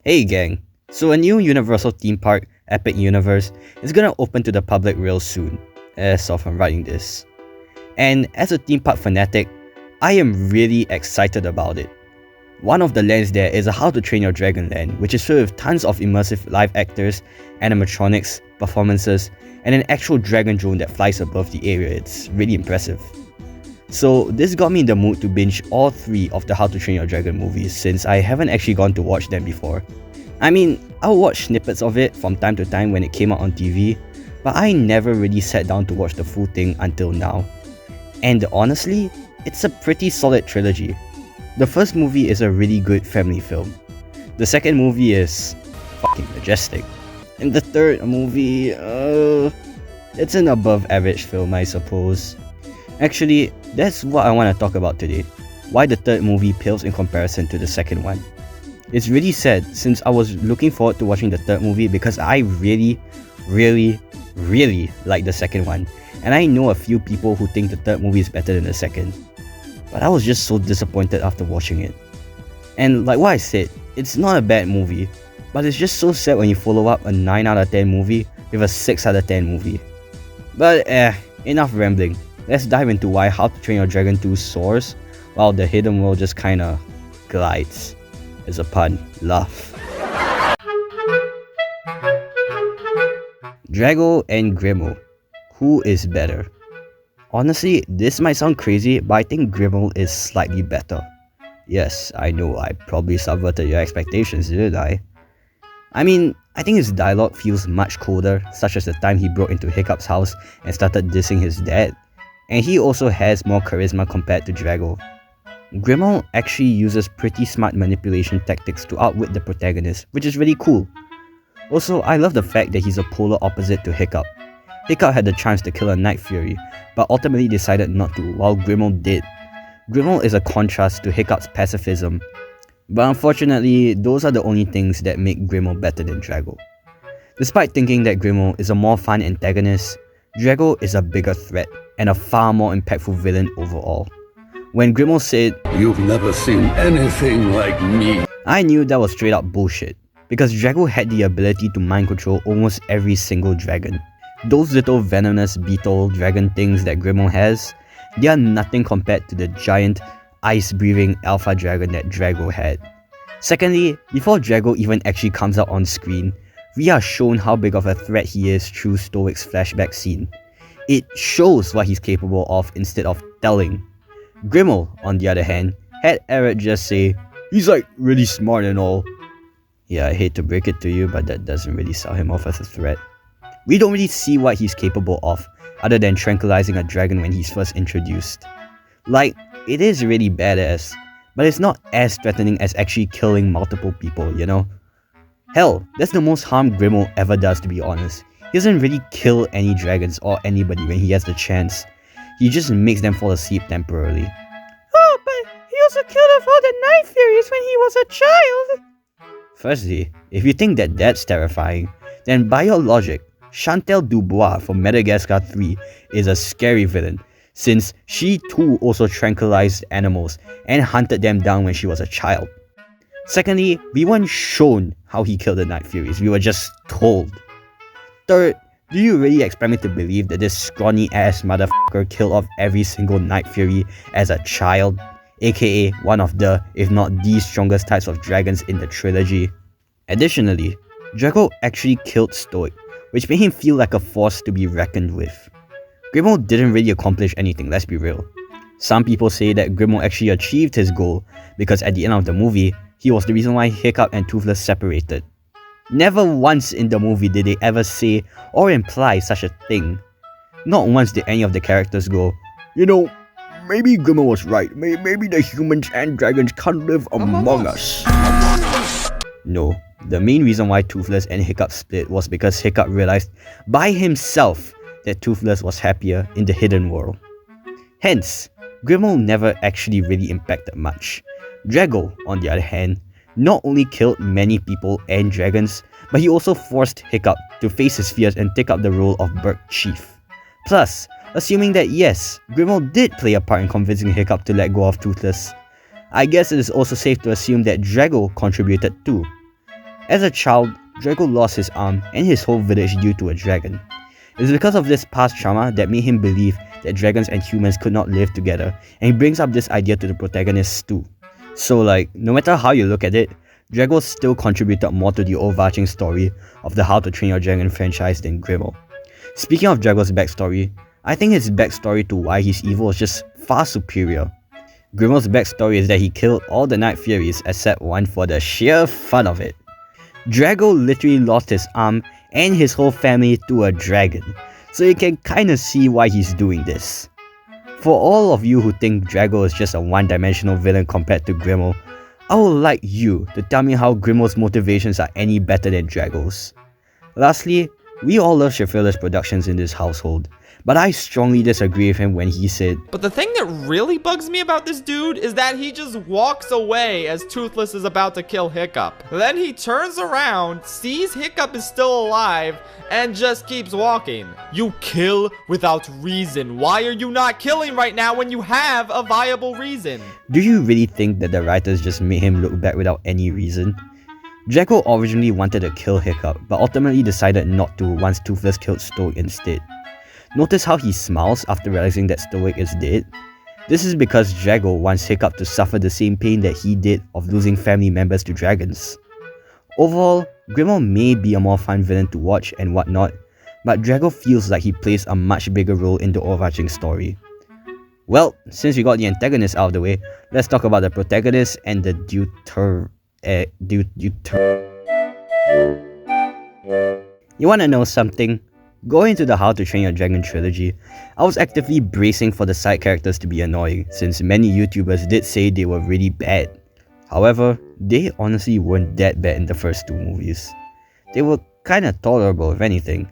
Hey gang, so a new Universal theme park, Epic Universe, is gonna open to the public real soon, as of I'm writing this. And as a theme park fanatic, I am really excited about it. One of the lands there is a How to Train Your Dragon land, which is filled with tons of immersive live actors, animatronics, performances, and an actual dragon drone that flies above the area. It's really impressive. So this got me in the mood to binge all 3 of the How to Train Your Dragon movies since I haven't actually gone to watch them before. I mean, I'll watch snippets of it from time to time when it came out on TV, but I never really sat down to watch the full thing until now. And honestly, it's a pretty solid trilogy. The first movie is a really good family film. The second movie is fucking majestic. And the third movie, it's an above average film, I suppose. Actually, that's what I want to talk about today. Why the third movie pales in comparison to the second one. It's really sad since I was looking forward to watching the third movie because I really like the second one. And I know a few people who think the third movie is better than the second. But I was just so disappointed after watching it. And like what I said, it's not a bad movie, but it's just so sad when you follow up a 9 out of 10 movie with a 6 out of 10 movie. But enough rambling. Let's dive into why How to Train Your Dragon 2 soars, while the Hidden World just kinda glides. It's a pun. Laugh. Drago and Grimmel. Who is better? Honestly, this might sound crazy, but I think Grimmel is slightly better. Yes, I know, I probably subverted your expectations, didn't I? I mean, I think his dialogue feels much colder, such as the time he broke into Hiccup's house and started dissing his dad. And he also has more charisma compared to Drago. Grimmel actually uses pretty smart manipulation tactics to outwit the protagonist, which is really cool. Also, I love the fact that he's a polar opposite to Hiccup. Hiccup had the chance to kill a Night Fury, but ultimately decided not to, while Grimmel did. Grimmel is a contrast to Hiccup's pacifism, but unfortunately, those are the only things that make Grimmel better than Drago. Despite thinking that Grimmel is a more fun antagonist, Drago is a bigger threat and a far more impactful villain overall. When Grimmel said, "You've never seen anything like me," I knew that was straight up bullshit, because Drago had the ability to mind control almost every single dragon. Those little venomous beetle dragon things that Grimmel has, they are nothing compared to the giant, ice-breathing alpha dragon that Drago had. Secondly, before Drago even actually comes out on screen, we are shown how big of a threat he is through Stoic's flashback scene. It shows what he's capable of instead of telling. Grimmel, on the other hand, had Eric just say, "He's like really smart and all." Yeah, I hate to break it to you, but that doesn't really sell him off as a threat. We don't really see what he's capable of, other than tranquilizing a dragon when he's first introduced. Like, it is really badass, but it's not as threatening as actually killing multiple people, you know? Hell, that's the most harm Grimmel ever does, to be honest. He doesn't really kill any dragons or anybody when he has the chance. He just makes them fall asleep temporarily. Oh, but he also killed off all the Night Furies when he was a child! Firstly, if you think that that's terrifying, then by your logic, Chantal Dubois from Madagascar 3 is a scary villain, since she too also tranquilized animals and hunted them down when she was a child. Secondly, we weren't shown how he killed the Night Furies, we were just told. Third, do you really expect me to believe that this scrawny ass motherfucker killed off every single Night Fury as a child? AKA one of the, if not the strongest types of dragons in the trilogy. Additionally, Drago actually killed Stoic, which made him feel like a force to be reckoned with. Grimmel didn't really accomplish anything, let's be real. Some people say that Grimmel actually achieved his goal because at the end of the movie, he was the reason why Hiccup and Toothless separated. Never once in the movie did they ever say or imply such a thing. Not once did any of the characters go, "You know, maybe Grimmel was right, maybe the humans and dragons can't live among us." No, the main reason why Toothless and Hiccup split was because Hiccup realized by himself that Toothless was happier in the hidden world. Hence, Grimmel never actually really impacted much. Drago, on the other hand, not only killed many people and dragons, but he also forced Hiccup to face his fears and take up the role of Berk Chief. Plus, assuming that yes, Grimmel did play a part in convincing Hiccup to let go of Toothless, I guess it is also safe to assume that Drago contributed too. As a child, Drago lost his arm and his whole village due to a dragon. It was because of this past trauma that made him believe that dragons and humans could not live together, and he brings up this idea to the protagonists too. So no matter how you look at it, Drago still contributed more to the overarching story of the How to Train Your Dragon franchise than Grimmel. Speaking of Drago's backstory, I think his backstory to why he's evil is just far superior. Grimmel's backstory is that he killed all the Night Furies except one for the sheer fun of it. Drago literally lost his arm and his whole family to a dragon, so you can kinda see why he's doing this. For all of you who think Drago is just a one-dimensional villain compared to Grimmel, I would like you to tell me how Grimmel's motivations are any better than Drago's. Lastly, we all love Shaffila's productions in this household, but I strongly disagree with him when he said, But the thing that really bugs me about this dude is that he just walks away as Toothless is about to kill Hiccup. Then he turns around, sees Hiccup is still alive, and just keeps walking. You kill without reason. Why are you not killing right now when you have a viable reason? Do you really think that the writers just made him look back without any reason? Drago originally wanted to kill Hiccup, but ultimately decided not to once Toothless killed Stoic instead. Notice how he smiles after realizing that Stoic is dead? This is because Drago wants Hiccup to suffer the same pain that he did of losing family members to dragons. Overall, Grimmel may be a more fun villain to watch and whatnot, but Drago feels like he plays a much bigger role in the overarching story. Well, since we got the antagonist out of the way, let's talk about the protagonist and the You wanna know something? Going into the How to Train Your Dragon trilogy, I was actively bracing for the side characters to be annoying, since many YouTubers did say they were really bad. However, they honestly weren't that bad in the first two movies. They were kinda tolerable if anything.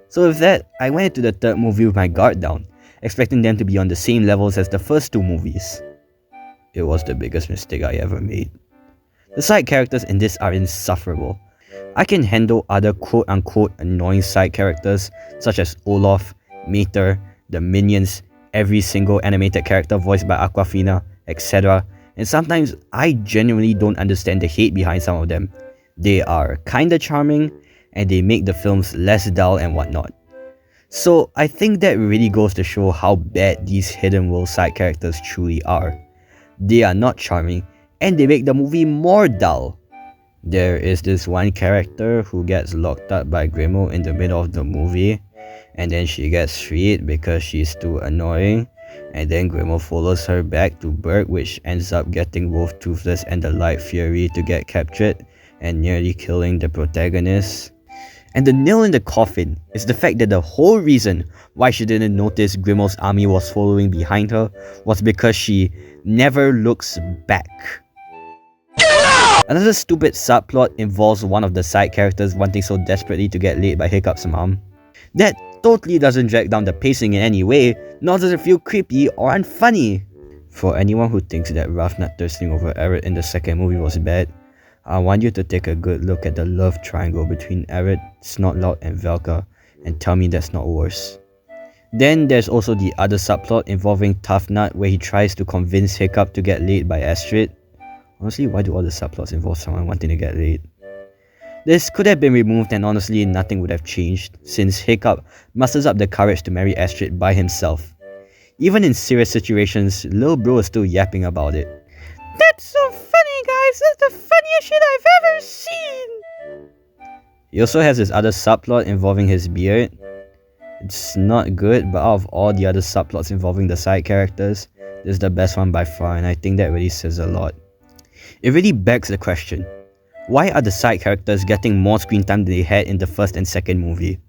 So with that, I went into the third movie with my guard down, expecting them to be on the same levels as the first two movies. It was the biggest mistake I ever made. The side characters in this are insufferable. I can handle other quote-unquote annoying side characters such as Olaf, Mater, the minions, every single animated character voiced by Aquafina, etc. And sometimes I genuinely don't understand the hate behind some of them. They are kinda charming and they make the films less dull and whatnot. So I think that really goes to show how bad these hidden world side characters truly are. They are not charming and they make the movie more dull. There is this one character who gets locked up by Grimmel in the middle of the movie, and then she gets freed because she's too annoying, and then Grimmel follows her back to Berg, which ends up getting both Toothless and the Light Fury to get captured and nearly killing the protagonist. And the nail in the coffin is the fact that the whole reason why she didn't notice Grimmel's army was following behind her was because she never looks back. Another stupid subplot involves one of the side characters wanting so desperately to get laid by Hiccup's mom. That totally doesn't drag down the pacing in any way, nor does it feel creepy or unfunny. For anyone who thinks that Ravnat thirsting over Aerith in the second movie was bad, I want you to take a good look at the love triangle between Aerith, Snotlout and Velka and tell me that's not worse. Then there's also the other subplot involving Tough Nut where he tries to convince Hiccup to get laid by Astrid. Honestly, why do all the subplots involve someone wanting to get laid? This could have been removed and honestly nothing would have changed, since Hiccup musters up the courage to marry Astrid by himself. Even in serious situations, Lil Bro is still yapping about it. That's so funny guys, that's the funniest shit I've ever seen! He also has this other subplot involving his beard. It's not good, but out of all the other subplots involving the side characters, this is the best one by far and I think that really says a lot. It really begs the question, why are the side characters getting more screen time than they had in the first and second movie?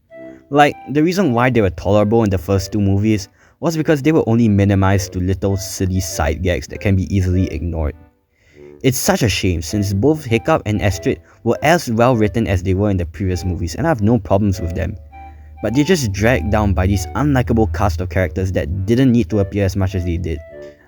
Like, the reason why they were tolerable in the first two movies was because they were only minimized to little silly side gags that can be easily ignored. It's such a shame since both Hiccup and Astrid were as well written as they were in the previous movies and I have no problems with them. But they're just dragged down by these unlikable cast of characters that didn't need to appear as much as they did.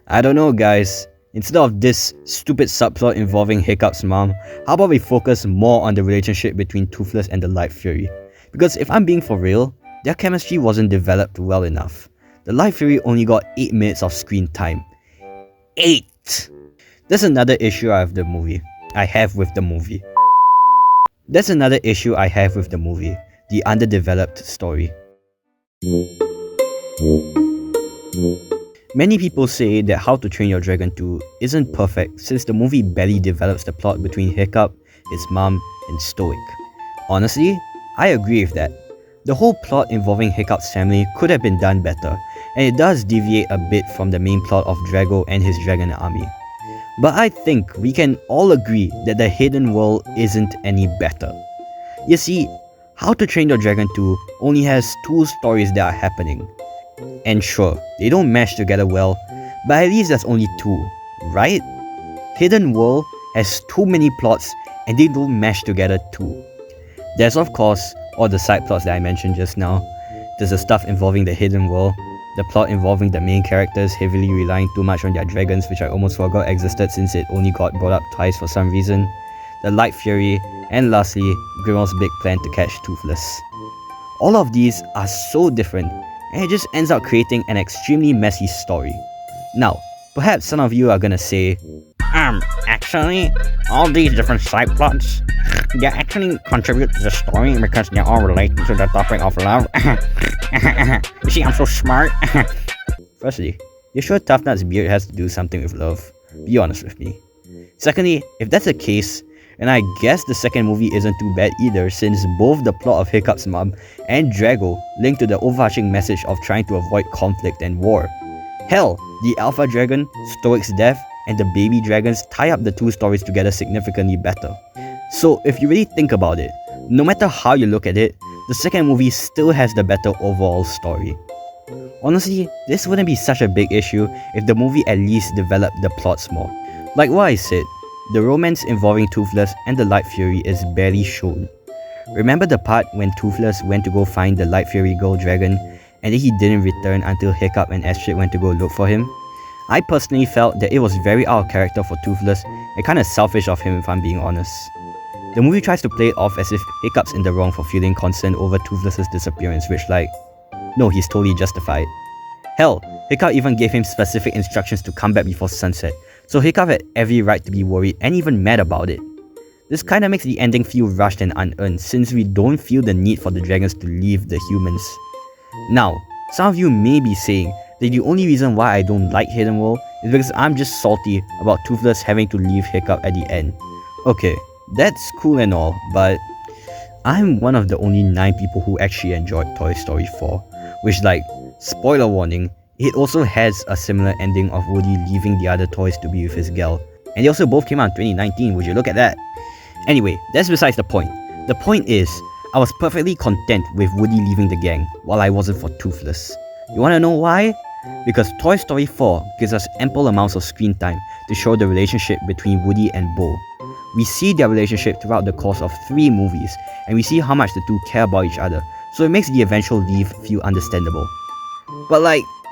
I don't know guys. Instead of this stupid subplot involving Hiccup's mom, how about we focus more on the relationship between Toothless and the Light Fury? Because if I'm being for real, their chemistry wasn't developed well enough. The Light Fury only got 8 minutes of screen time. 8! That's another issue I have with the movie. That's another issue I have with the movie, the underdeveloped story. Many people say that How to Train Your Dragon 2 isn't perfect since the movie barely develops the plot between Hiccup, his mom, and Stoic. Honestly, I agree with that. The whole plot involving Hiccup's family could have been done better, and it does deviate a bit from the main plot of Drago and his dragon army. But I think we can all agree that the hidden world isn't any better. You see, How to Train Your Dragon 2 only has 2 stories that are happening. And sure, they don't mesh together well, but at least there's only 2, right? Hidden World has too many plots and they don't mesh together too. There's of course all the side plots that I mentioned just now. There's the stuff involving the Hidden World, the plot involving the main characters heavily relying too much on their dragons, which I almost forgot existed since it only got brought up twice for some reason, the Light Fury, and lastly, Grimmel's big plan to catch Toothless. All of these are so different, and it just ends up creating an extremely messy story. Now, perhaps some of you are gonna say, actually, all these different side plots, they actually contribute to the story because they're all related to the topic of love. You see, I'm so smart. Firstly, you sure Tough Nut's beard has to do something with love? Be honest with me. Secondly, if that's the case, and I guess the second movie isn't too bad either, since both the plot of Hiccup's mom and Drago link to the overarching message of trying to avoid conflict and war. Hell, the Alpha Dragon, Stoic's death, and the baby dragons tie up the 2 stories together significantly better. So if you really think about it, no matter how you look at it, the second movie still has the better overall story. Honestly, this wouldn't be such a big issue if the movie at least developed the plots more. Like what I said, the romance involving Toothless and the Light Fury is barely shown. Remember the part when Toothless went to go find the Light Fury Gold Dragon and then he didn't return until Hiccup and Astrid went to go look for him? I personally felt that it was very out of character for Toothless and kinda selfish of him if I'm being honest. The movie tries to play it off as if Hiccup's in the wrong for feeling concerned over Toothless's disappearance, which no, he's totally justified. Hell, Hiccup even gave him specific instructions to come back before sunset, so Hiccup had every right to be worried and even mad about it. This kinda makes the ending feel rushed and unearned since we don't feel the need for the dragons to leave the humans. Now, some of you may be saying that the only reason why I don't like Hidden World is because I'm just salty about Toothless having to leave Hiccup at the end. Okay, that's cool and all, but I'm one of the only 9 people who actually enjoyed Toy Story 4, which spoiler warning, it also has a similar ending of Woody leaving the other toys to be with his gal. And they also both came out in 2019, would you look at that? Anyway, that's besides the point. The point is, I was perfectly content with Woody leaving the gang, while I wasn't for Toothless. You wanna know why? Because Toy Story 4 gives us ample amounts of screen time to show the relationship between Woody and Bo. We see their relationship throughout the course of 3 movies, and we see how much the two care about each other, so it makes the eventual leave feel understandable. But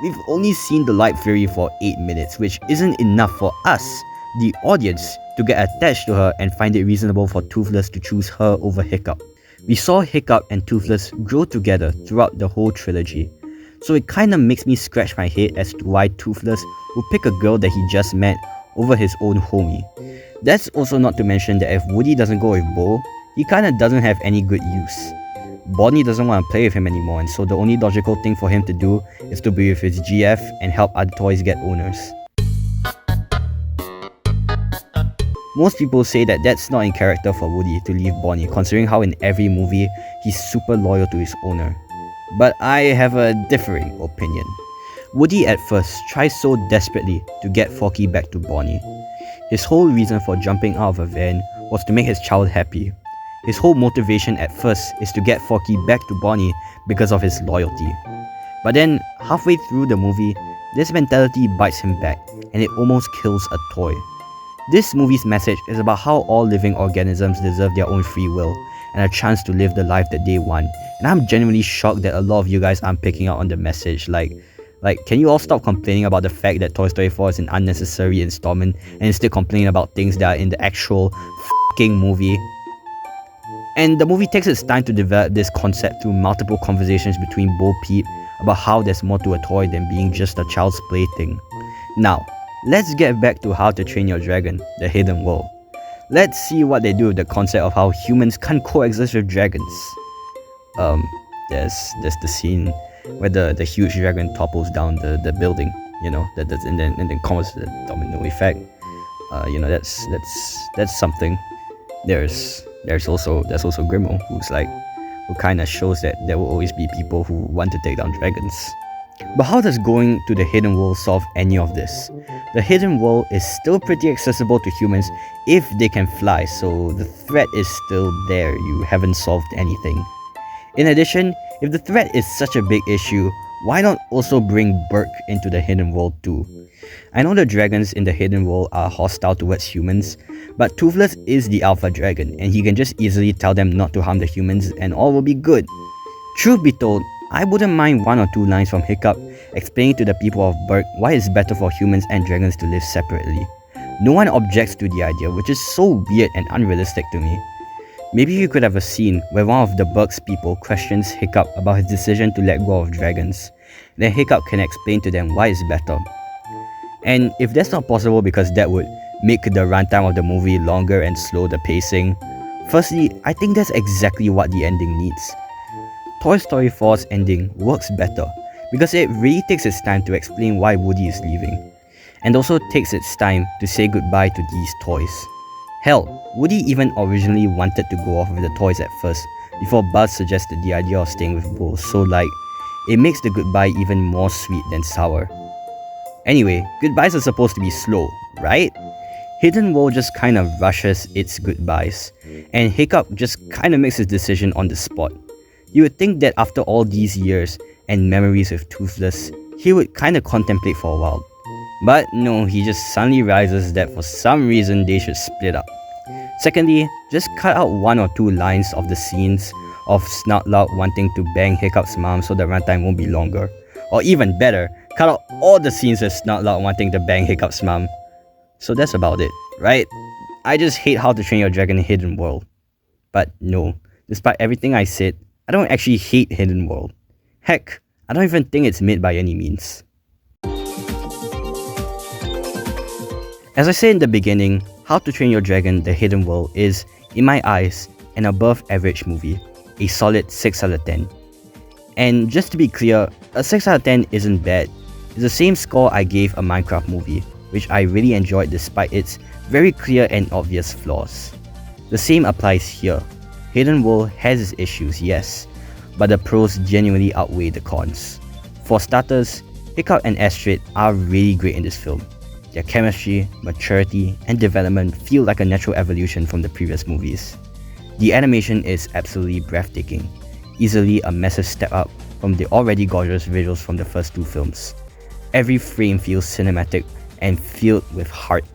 we've only seen the Light Fury for 8 minutes, which isn't enough for us, the audience, to get attached to her and find it reasonable for Toothless to choose her over Hiccup. We saw Hiccup and Toothless grow together throughout the whole trilogy, so it kinda makes me scratch my head as to why Toothless would pick a girl that he just met over his own homie. That's also not to mention that if Woody doesn't go with Bo, he kinda doesn't have any good use. Bonnie doesn't want to play with him anymore, and so the only logical thing for him to do is to be with his GF and help other toys get owners. Most people say that that's not in character for Woody to leave Bonnie, considering how in every movie he's super loyal to his owner. But I have a differing opinion. Woody at first tries so desperately to get Forky back to Bonnie. His whole reason for jumping out of a van was to make his child happy. His whole motivation at first is to get Forky back to Bonnie because of his loyalty. But then, halfway through the movie, this mentality bites him back, and it almost kills a toy. This movie's message is about how all living organisms deserve their own free will, and a chance to live the life that they want. And I'm genuinely shocked that a lot of you guys aren't picking up on the message. Can you all stop complaining about the fact that Toy Story 4 is an unnecessary installment and instead complain about things that are in the actual f***ing movie? And the movie takes its time to develop this concept through multiple conversations between Bo Peep about how there's more to a toy than being just a child's plaything. Now, let's get back to How to Train Your Dragon, the Hidden World. Let's see what they do with the concept of how humans can't coexist with dragons. There's the scene where the huge dragon topples down the building, and then causes the domino effect. That's something. There's also Grimo, who kind of shows that there will always be people who want to take down dragons. But how does going to the hidden world solve any of this? The hidden world is still pretty accessible to humans if they can fly, so the threat is still there. You haven't solved anything. In addition, if the threat is such a big issue, why not also bring Burke into the hidden world too? I know the dragons in the hidden world are hostile towards humans, but Toothless is the alpha dragon, and he can just easily tell them not to harm the humans and all will be good. Truth be told, I wouldn't mind 1 or 2 lines from Hiccup explaining to the people of Burke why it's better for humans and dragons to live separately. No one objects to the idea, which is so weird and unrealistic to me. Maybe you could have a scene where one of the Burke's people questions Hiccup about his decision to let go of dragons. Then Hiccup can explain to them why it's better. And if that's not possible because that would make the runtime of the movie longer and slow the pacing, firstly, I think that's exactly what the ending needs. Toy Story 4's ending works better because it really takes its time to explain why Woody is leaving, and also takes its time to say goodbye to these toys. Hell, Woody even originally wanted to go off with the toys at first, before Buzz suggested the idea of staying with Bo, so it makes the goodbye even more sweet than sour. Anyway, goodbyes are supposed to be slow, right? Hidden World just kind of rushes its goodbyes, and Hiccup just kind of makes his decision on the spot. You would think that after all these years and memories with Toothless, he would kind of contemplate for a while. But no, he just suddenly realizes that for some reason they should split up. Secondly, just cut out 1 or 2 lines of the scenes of Snoutlout wanting to bang Hiccup's mom so the runtime won't be longer. Or even better, cut out all the scenes of Snoutlout wanting to bang Hiccup's mom. So that's about it, right? I just hate How to Train Your Dragon Hidden World. But no, despite everything I said, I don't actually hate Hidden World. Heck, I don't even think it's mid by any means. As I said in the beginning, How to Train Your Dragon The Hidden World is, in my eyes, an above average movie. A solid 6 out of 10. And just to be clear, a 6 out of 10 isn't bad. It's the same score I gave a Minecraft movie, which I really enjoyed despite its very clear and obvious flaws. The same applies here. Hidden World has its issues, yes, but the pros genuinely outweigh the cons. For starters, Hiccup and Astrid are really great in this film. Their chemistry, maturity, and development feel like a natural evolution from the previous movies. The animation is absolutely breathtaking, easily a massive step up from the already gorgeous visuals from the first 2 films. Every frame feels cinematic and filled with heart.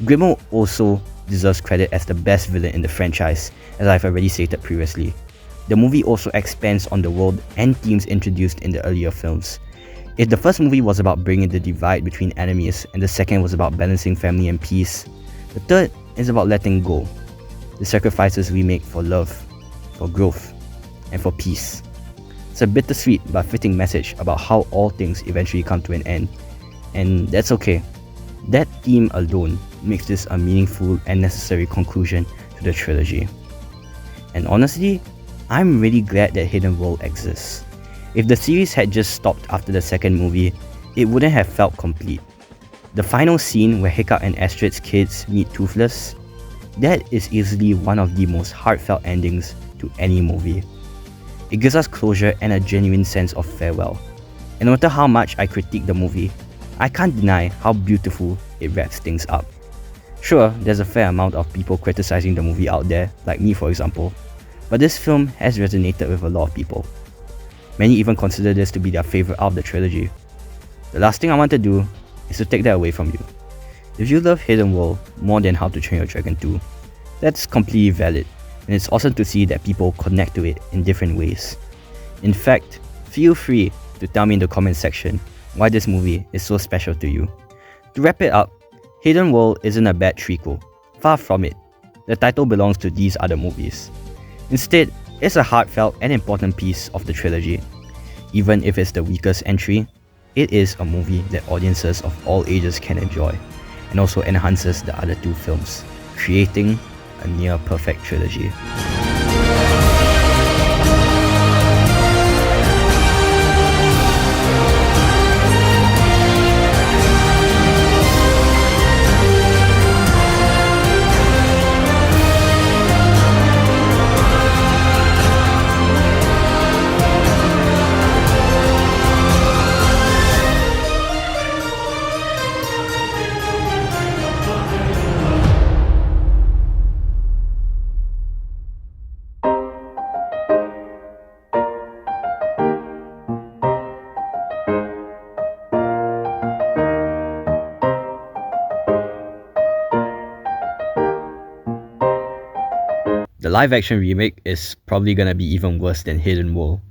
Grimo also deserves credit as the best villain in the franchise, as I've already stated previously. The movie also expands on the world and themes introduced in the earlier films. If the first movie was about bringing the divide between enemies, and the second was about balancing family and peace, the third is about letting go. The sacrifices we make for love, for growth, and for peace. It's a bittersweet but fitting message about how all things eventually come to an end, and that's okay. That theme alone makes this a meaningful and necessary conclusion to the trilogy. And honestly, I'm really glad that Hidden World exists. If the series had just stopped after the second movie, it wouldn't have felt complete. The final scene where Hiccup and Astrid's kids meet Toothless, that is easily one of the most heartfelt endings to any movie. It gives us closure and a genuine sense of farewell. And no matter how much I critique the movie, I can't deny how beautiful it wraps things up. Sure, there's a fair amount of people criticizing the movie out there, like me for example, but this film has resonated with a lot of people. Many even consider this to be their favourite out of the trilogy. The last thing I want to do is to take that away from you. If you love Hidden World more than How to Train Your Dragon 2, that's completely valid, and it's awesome to see that people connect to it in different ways. In fact, feel free to tell me in the comment section why this movie is so special to you. To wrap it up, Hidden World isn't a bad trequel. Far from it. The title belongs to these other movies. Instead, it's a heartfelt and important piece of the trilogy. Even if it's the weakest entry, it is a movie that audiences of all ages can enjoy, and also enhances the other 2 films. creating a near perfect trilogy. The live action remake is probably gonna be even worse than Hidden World.